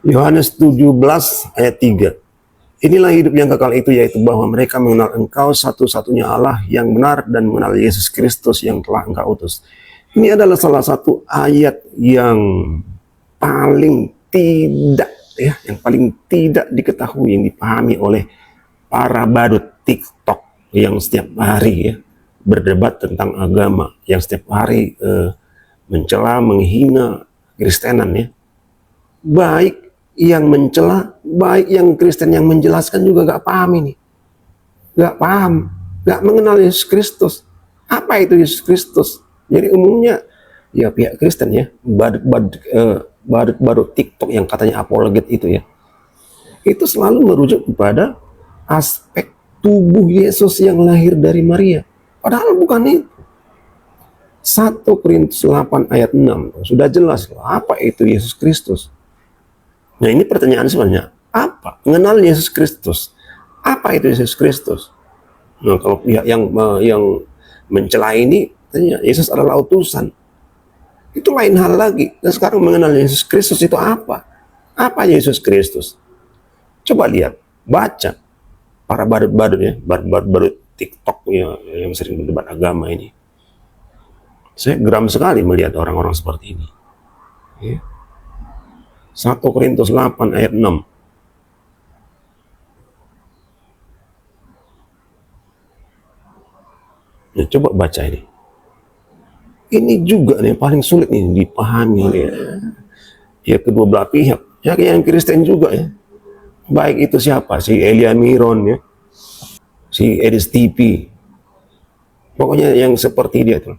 Yohanes 17 ayat 3. Inilah hidup yang kekal itu, yaitu bahwa mereka mengenal Engkau satu-satunya Allah yang benar dan mengenal Yesus Kristus yang telah Engkau utus. Ini adalah salah satu ayat yang paling tidak yang paling tidak diketahui, yang dipahami oleh para badut TikTok yang setiap hari berdebat tentang agama, yang setiap hari mencela, menghina Kristenan Baik yang mencela, baik yang Kristen yang menjelaskan juga gak paham ini. Gak paham, gak mengenal Yesus Kristus. Apa itu Yesus Kristus? Jadi umumnya ya pihak Kristen badut TikTok yang katanya apologet itu selalu merujuk kepada aspek tubuh Yesus yang lahir dari Maria. Padahal bukan itu. 1 Korintus 8 ayat 6 sudah jelas apa itu Yesus Kristus. Nah, ini pertanyaan sebenarnya, apa? Mengenal Yesus Kristus. Apa itu Yesus Kristus? Nah, kalau pihak yang mencela ini, katanya Yesus adalah utusan. Itu lain hal lagi. Dan sekarang mengenal Yesus Kristus itu apa? Apa Yesus Kristus? Coba lihat, baca para badut badut TikTok yang sering berdebat agama ini. Saya geram sekali melihat orang-orang seperti ini. 1 Korintus 8 ayat 6. Nah, coba baca ini. Ini juga nih paling sulit nih dipahami ya kedua belah pihak. Ya yang Kristen juga Baik itu siapa? Si Elia Miron si Edis TV. Pokoknya yang seperti dia tuh.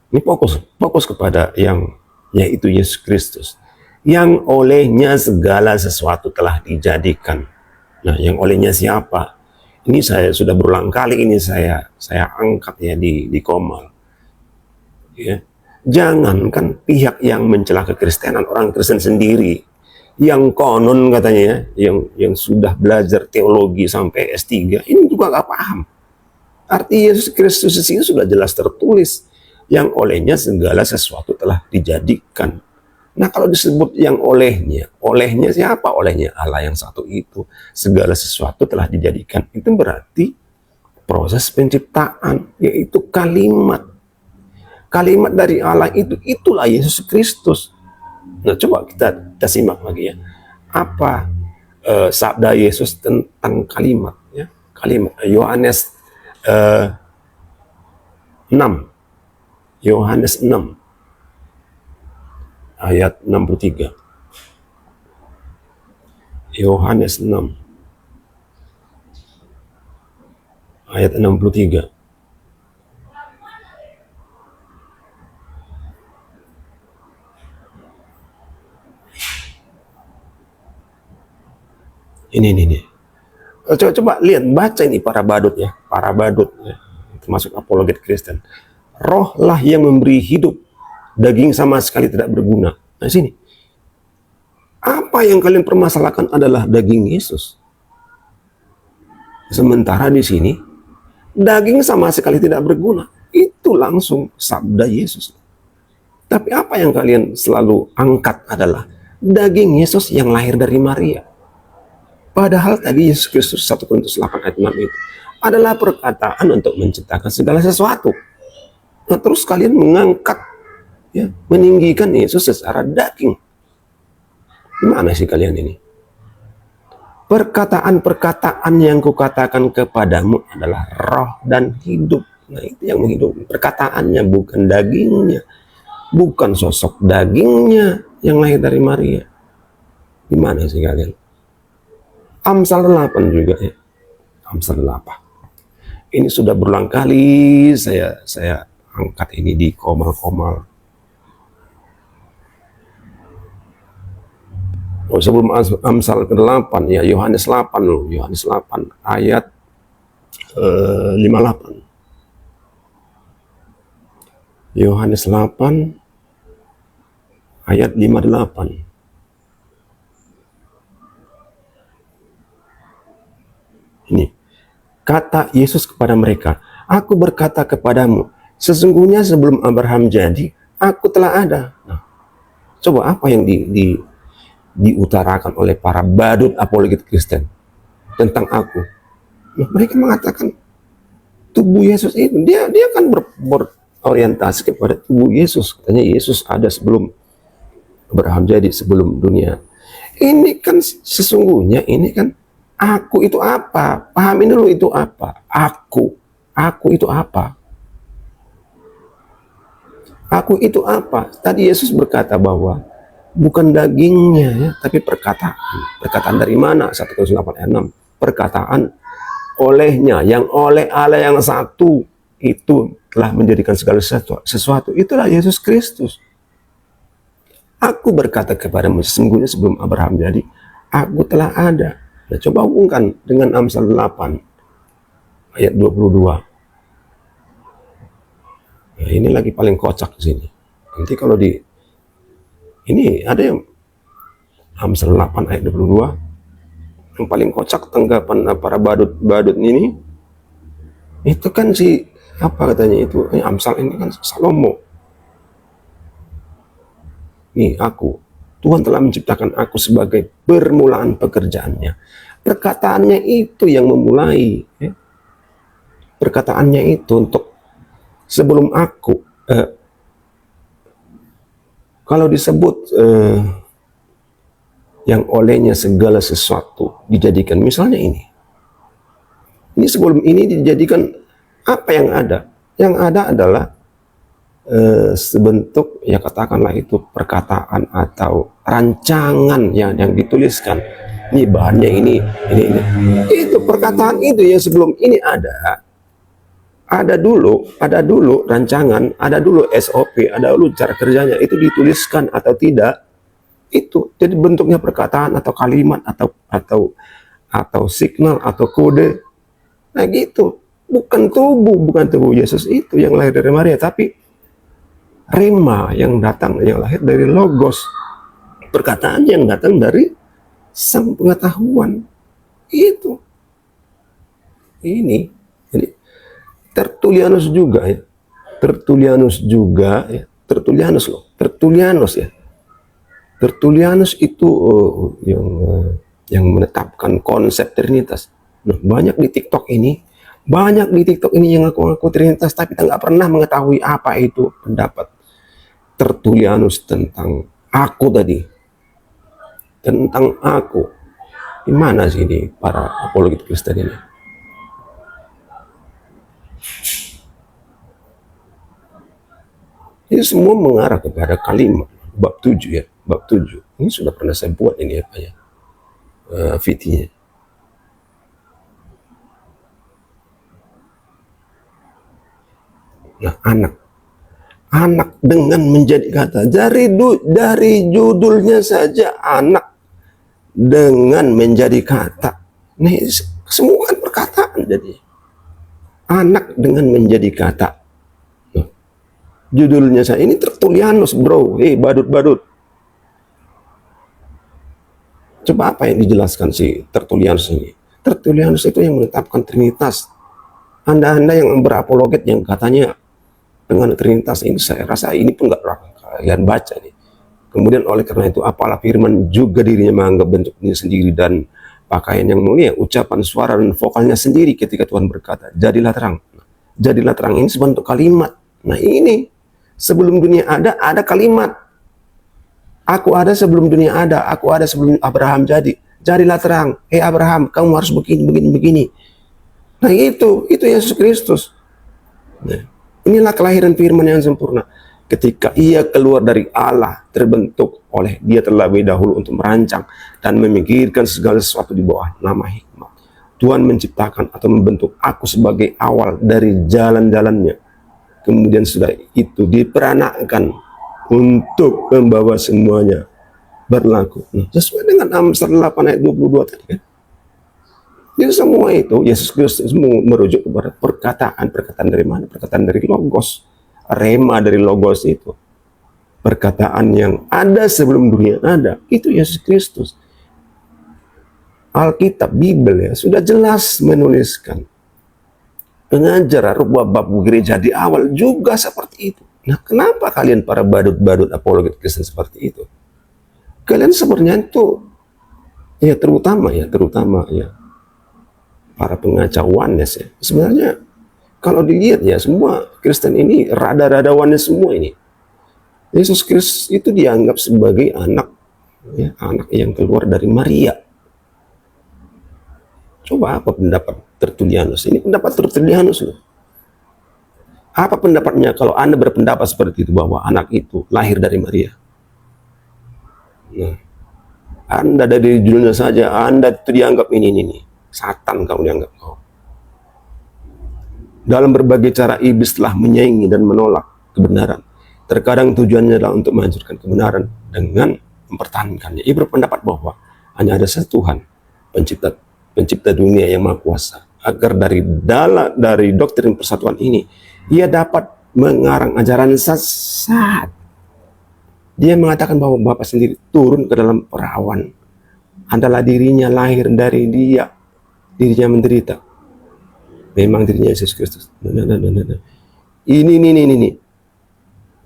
Ini fokus kepada yang yaitu Yesus Kristus. Yang olehnya segala sesuatu telah dijadikan. Nah, yang olehnya siapa? Ini saya sudah berulang kali ini saya angkat di Komal. Jangankan pihak yang mencela kekristenan, orang Kristen sendiri yang konon katanya yang sudah belajar teologi sampai S3, ini juga gak paham. Arti Yesus Kristus di sini sudah jelas tertulis, yang olehnya segala sesuatu telah dijadikan. Nah, kalau disebut yang olehnya siapa? Olehnya Allah yang satu itu. Segala sesuatu telah dijadikan. Itu berarti proses penciptaan, yaitu kalimat. Kalimat dari Allah itulah Yesus Kristus. Nah, coba kita simak lagi Apa sabda Yesus tentang kalimat? Kalimat Yohanes 6. Yohanes 6. Ayat 63. Yohanes 6 ayat 63. Ini. Coba lihat, baca ini para badut termasuk apologet Kristen. Roh lah yang memberi hidup, daging sama sekali tidak berguna. Nah, sini. Apa yang kalian permasalahkan adalah daging Yesus. Sementara di sini, daging sama sekali tidak berguna. Itu langsung sabda Yesus. Tapi apa yang kalian selalu angkat adalah daging Yesus yang lahir dari Maria. Padahal tadi Yesus Kristus 1 Korintus 8 ayat 6 itu adalah perkataan untuk menciptakan segala sesuatu. Nah, terus kalian mengangkat meninggikan Yesus secara daging. Gimana sih kalian ini? Perkataan-perkataan yang kukatakan kepadamu adalah roh dan hidup. Nah, itu yang menghidupi. Perkataannya, bukan dagingnya. Bukan sosok dagingnya yang lahir dari Maria. Gimana sih kalian? Amsal 8 juga Amsal 8. Ini sudah berulang kali saya angkat ini di Komal. Sebelum Amsal ke-8 Yohanes 8 Yohanes 8 ayat 58. Yohanes 8 ayat 58. Ini kata Yesus kepada mereka, aku berkata kepadamu, sesungguhnya sebelum Abraham jadi, aku telah ada. Nah, coba apa yang diutarakan oleh para badut apologet Kristen tentang aku. Nah, mereka mengatakan tubuh Yesus itu, dia kan berorientasi kepada tubuh Yesus. Katanya Yesus ada sebelum Abraham jadi, sebelum dunia. Ini kan sesungguhnya, ini kan aku itu apa? Pahamin dulu itu apa? Aku itu apa? Aku itu apa? Tadi Yesus berkata bahwa bukan dagingnya ya, tapi perkataan. Perkataan dari mana? 1 Korintus 8:6. Perkataan olehnya, yang oleh Allah yang satu itu telah menjadikan segala sesuatu. Itulah Yesus Kristus. Aku berkata kepadamu, sesungguhnya sebelum Abraham jadi, aku telah ada. Nah, coba hubungkan dengan Amsal 8 ayat 22. Nah, ini lagi paling kocak di sini. Nanti kalau ini ada yang Amsal 8 ayat 22, yang paling kocak tanggapan para badut ini, itu kan apa katanya itu, Amsal ini kan Salomo. Nih aku, Tuhan telah menciptakan aku sebagai permulaan pekerjaannya. Perkataannya itu yang memulai. Ya. Perkataannya itu untuk sebelum aku. Kalau disebut yang olehnya segala sesuatu dijadikan, misalnya ini. Ini sebelum ini dijadikan apa yang ada? Yang ada adalah sebentuk, ya katakanlah itu perkataan atau rancangan yang dituliskan. Ini bahannya ini. Itu perkataan itu yang sebelum ini ada dulu rancangan, ada dulu SOP, ada dulu cara kerjanya, itu dituliskan atau tidak. Itu jadi bentuknya perkataan atau kalimat atau signal atau kode. Nah gitu. Bukan tubuh Yesus itu yang lahir dari Maria, tapi Rema yang lahir dari Logos, perkataan yang datang dari sang pengetahuan. Itu ini jadi Tertullianus Tertullianus itu yang menetapkan konsep Trinitas. Nah, banyak di TikTok ini yang ngaku Trinitas, tapi nggak pernah mengetahui apa itu pendapat Tertullianus tentang aku tadi. Tentang aku. Di mana sih ini para apologet Kristen ini? Ini semua mengarah kepada kalimat bab 7 ya, bab 7. Ini sudah pernah saya buat ini apa ya? VT-nya. Nah, anak dengan menjadi kata, dari judulnya saja anak dengan menjadi kata. Nih semua kan perkataan, jadi anak dengan menjadi kata. Judulnya saya ini Tertullianus bro, badut. Coba apa yang dijelaskan si Tertullianus ini? Tertullianus itu yang menetapkan Trinitas. Anda yang berapologet yang katanya dengan Trinitas ini, saya rasa ini pun nggak pernah kalian baca nih. Kemudian oleh karena itu, apalah firman juga dirinya menganggap bentuknya sendiri dan pakaian yang mulia, ucapan suara dan vokalnya sendiri ketika Tuhan berkata, jadilah terang. Jadilah terang ini sebentuk kalimat. Nah ini, sebelum dunia ada kalimat. Aku ada sebelum dunia ada, aku ada sebelum Abraham jadi. Jadilah terang, Abraham, kamu harus begini. Nah itu Yesus Kristus. Nah, inilah kelahiran firman yang sempurna. Ketika ia keluar dari Allah, terbentuk oleh dia terlebih dahulu untuk merancang dan memikirkan segala sesuatu di bawah nama hikmat. Tuhan menciptakan atau membentuk aku sebagai awal dari jalan-jalannya. Kemudian sudah itu diperanakkan untuk membawa semuanya berlaku. Nah, sesuai dengan Amsal 8 ayat 22 tadi kan. Jadi semua itu Yesus Kristus merujuk kepada perkataan dari mana? Perkataan dari Logos, Rema dari Logos itu. Perkataan yang ada sebelum dunia ada, itu Yesus Kristus. Alkitab, Bible ya, sudah jelas menuliskan. Pengajaran bab gereja di awal juga seperti itu. Nah, kenapa kalian para badut-badut apologet Kristen seperti itu? Kalian sebenarnya itu ya terutama ya para pengacau oneness ya. Sebenarnya kalau dilihat ya semua Kristen ini rada-rada oneness semua ini. Yesus Kristus itu dianggap sebagai anak ya, anak yang keluar dari Maria. Coba apa pendapat Tertullianus? Ini pendapat Tertullianus loh. Apa pendapatnya kalau Anda berpendapat seperti itu bahwa anak itu lahir dari Maria? Nah, Anda dari judulnya saja Anda itu dianggap ini. Satan kamu dianggap kau. Dalam berbagai cara iblis telah menyaingi dan menolak kebenaran. Terkadang tujuannya adalah untuk menghancurkan kebenaran dengan mempertahankannya. Ia berpendapat bahwa hanya ada satu Tuhan, pencipta dunia yang maha kuasa. Agar dari doktrin persatuan ini, ia dapat mengarang ajaran sesat. Dia mengatakan bahwa Bapa sendiri turun ke dalam perawan. Adalah dirinya lahir dari dia. Dirinya menderita. Memang dirinya Yesus Kristus. Ini.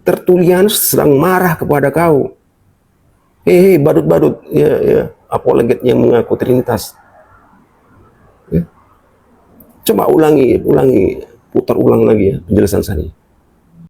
Tertullianus sedang marah kepada kau. Hei, badut-badut. Ya. Apologet yang mengaku Trinitas. Ya. Coba ulangi, putar ulang lagi ya penjelasan saya.